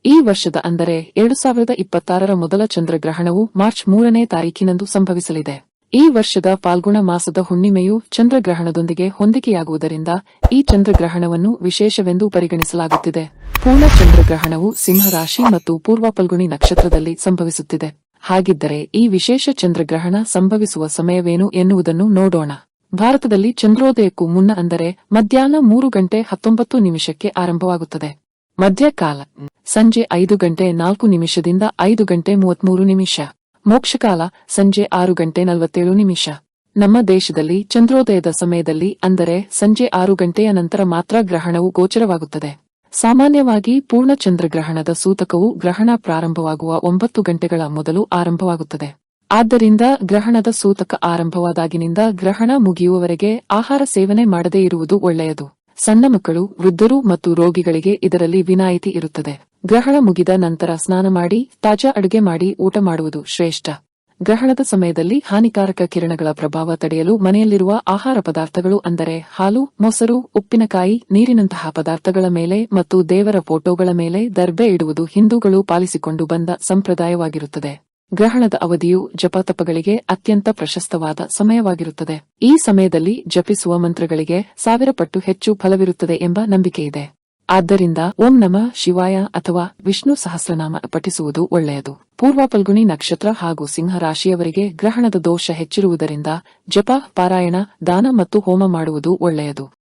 ಈ ವರ್ಷದ ಅಂದರೆ 2026ರ ಮೊದಲ ಚಂದ್ರಗ್ರಹಣವು ಮಾರ್ಚ್ 3ನೇ ತಾರೀಖಿನಂದು ಸಂಭವಿಸಲಿದೆ. ಈ ವರ್ಷದ ಫಾಲ್ಗುಣ ಮಾಸದ ಹುಣ್ಣಿಮೆಯು ಚಂದ್ರಗ್ರಹಣದೊಂದಿಗೆ ಹೊಂದಿಕೆಯಾಗುವುದರಿಂದ ಈ ಚಂದ್ರಗ್ರಹಣವನ್ನು ವಿಶೇಷವೆಂದು ಪರಿಗಣಿಸಲಾಗುತ್ತಿದೆ. ಪೂರ್ಣ ಚಂದ್ರಗ್ರಹಣವು ಸಿಂಹ ರಾಶಿ ಮತ್ತು ಪೂರ್ವ ಫಲ್ಗುಣಿ ನಕ್ಷತ್ರದಲ್ಲಿ ಸಂಭವಿಸುತ್ತಿದೆ. ಹಾಗಿದ್ದರೆ ಈ ವಿಶೇಷ ಚಂದ್ರಗ್ರಹಣ ಸಂಭವಿಸುವ ಸಮಯವೇನು ಎನ್ನುವುದನ್ನು ನೋಡೋಣ. ಭಾರತದಲ್ಲಿ ಚಂದ್ರೋದಯಕ್ಕೂ ಮುನ್ನ ಅಂದರೆ ಮಧ್ಯಾಹ್ನ 3:19 ಆರಂಭವಾಗುತ್ತದೆ. ಮಧ್ಯಕಾಲ ಸಂಜೆ 5:04 5:33. ಮೋಕ್ಷಕಾಲ ಸಂಜೆ 6:47. ನಮ್ಮ ದೇಶದಲ್ಲಿ ಚಂದ್ರೋದಯದ ಸಮಯದಲ್ಲಿ ಅಂದರೆ ಸಂಜೆ 6 ಗಂಟೆಯ ನಂತರ ಮಾತ್ರ ಗ್ರಹಣವು ಗೋಚರವಾಗುತ್ತದೆ. ಸಾಮಾನ್ಯವಾಗಿ ಪೂರ್ಣ ಚಂದ್ರಗ್ರಹಣದ ಸೂತಕವು ಗ್ರಹಣ ಪ್ರಾರಂಭವಾಗುವ 9 ಗಂಟೆಗಳ ಮೊದಲು ಆರಂಭವಾಗುತ್ತದೆ. ಆದ್ದರಿಂದ ಗ್ರಹಣದ ಸೂತಕ ಆರಂಭವಾದಾಗಿನಿಂದ ಗ್ರಹಣ ಮುಗಿಯುವವರೆಗೆ ಆಹಾರ ಸೇವನೆ ಮಾಡದೇ ಇರುವುದು ಒಳ್ಳೆಯದು. ಸಣ್ಣ ಮಕ್ಕಳು, ವೃದ್ಧರು ಮತ್ತು ರೋಗಿಗಳಿಗೆ ಇದರಲ್ಲಿ ವಿನಾಯಿತಿ ಇರುತ್ತದೆ. ಗ್ರಹಣ ಮುಗಿದ ನಂತರ ಸ್ನಾನ ಮಾಡಿ ತಾಜಾ ಅಡುಗೆ ಮಾಡಿ ಊಟ ಮಾಡುವುದು ಶ್ರೇಷ್ಠ. ಗ್ರಹಣದ ಸಮಯದಲ್ಲಿ ಹಾನಿಕಾರಕ ಕಿರಣಗಳ ಪ್ರಭಾವ ತಡೆಯಲು ಮನೆಯಲ್ಲಿರುವ ಆಹಾರ ಪದಾರ್ಥಗಳು ಅಂದರೆ ಹಾಲು, ಮೊಸರು, ಉಪ್ಪಿನಕಾಯಿ, ನೀರಿನಂತಹ ಪದಾರ್ಥಗಳ ಮೇಲೆ ಮತ್ತು ದೇವರ ಫೋಟೋಗಳ ಮೇಲೆ ದರ್ಬೆ ಇಡುವುದು ಹಿಂದೂಗಳು ಪಾಲಿಸಿಕೊಂಡು ಬಂದ ಸಂಪ್ರದಾಯವಾಗಿರುತ್ತದೆ. ಗ್ರಹಣದ ಅವಧಿಯು ಜಪತಪಗಳಿಗೆ ಅತ್ಯಂತ ಪ್ರಶಸ್ತವಾದ ಸಮಯವಾಗಿರುತ್ತದೆ. ಈ ಸಮಯದಲ್ಲಿ ಜಪಿಸುವ ಮಂತ್ರಗಳಿಗೆ 1000 ಪಟ್ಟು ಹೆಚ್ಚು ಫಲವಿರುತ್ತದೆ ಎಂಬ ನಂಬಿಕೆಯಿದೆ. ಆದ್ದರಿಂದ ಓಂ ನಮಃ ಶಿವಾಯ ಅಥವಾ ವಿಷ್ಣು ಸಹಸ್ರನಾಮ ಪಠಿಸುವುದು ಒಳ್ಳೆಯದು. ಪೂರ್ವ ಫಲ್ಗುಣಿ ನಕ್ಷತ್ರ ಹಾಗೂ ಸಿಂಹ ರಾಶಿಯವರಿಗೆ ಗ್ರಹಣದ ದೋಷ ಹೆಚ್ಚಿರುವುದರಿಂದ ಜಪ, ಪಾರಾಯಣ, ದಾನ ಮತ್ತು ಹೋಮ ಮಾಡುವುದು ಒಳ್ಳೆಯದು.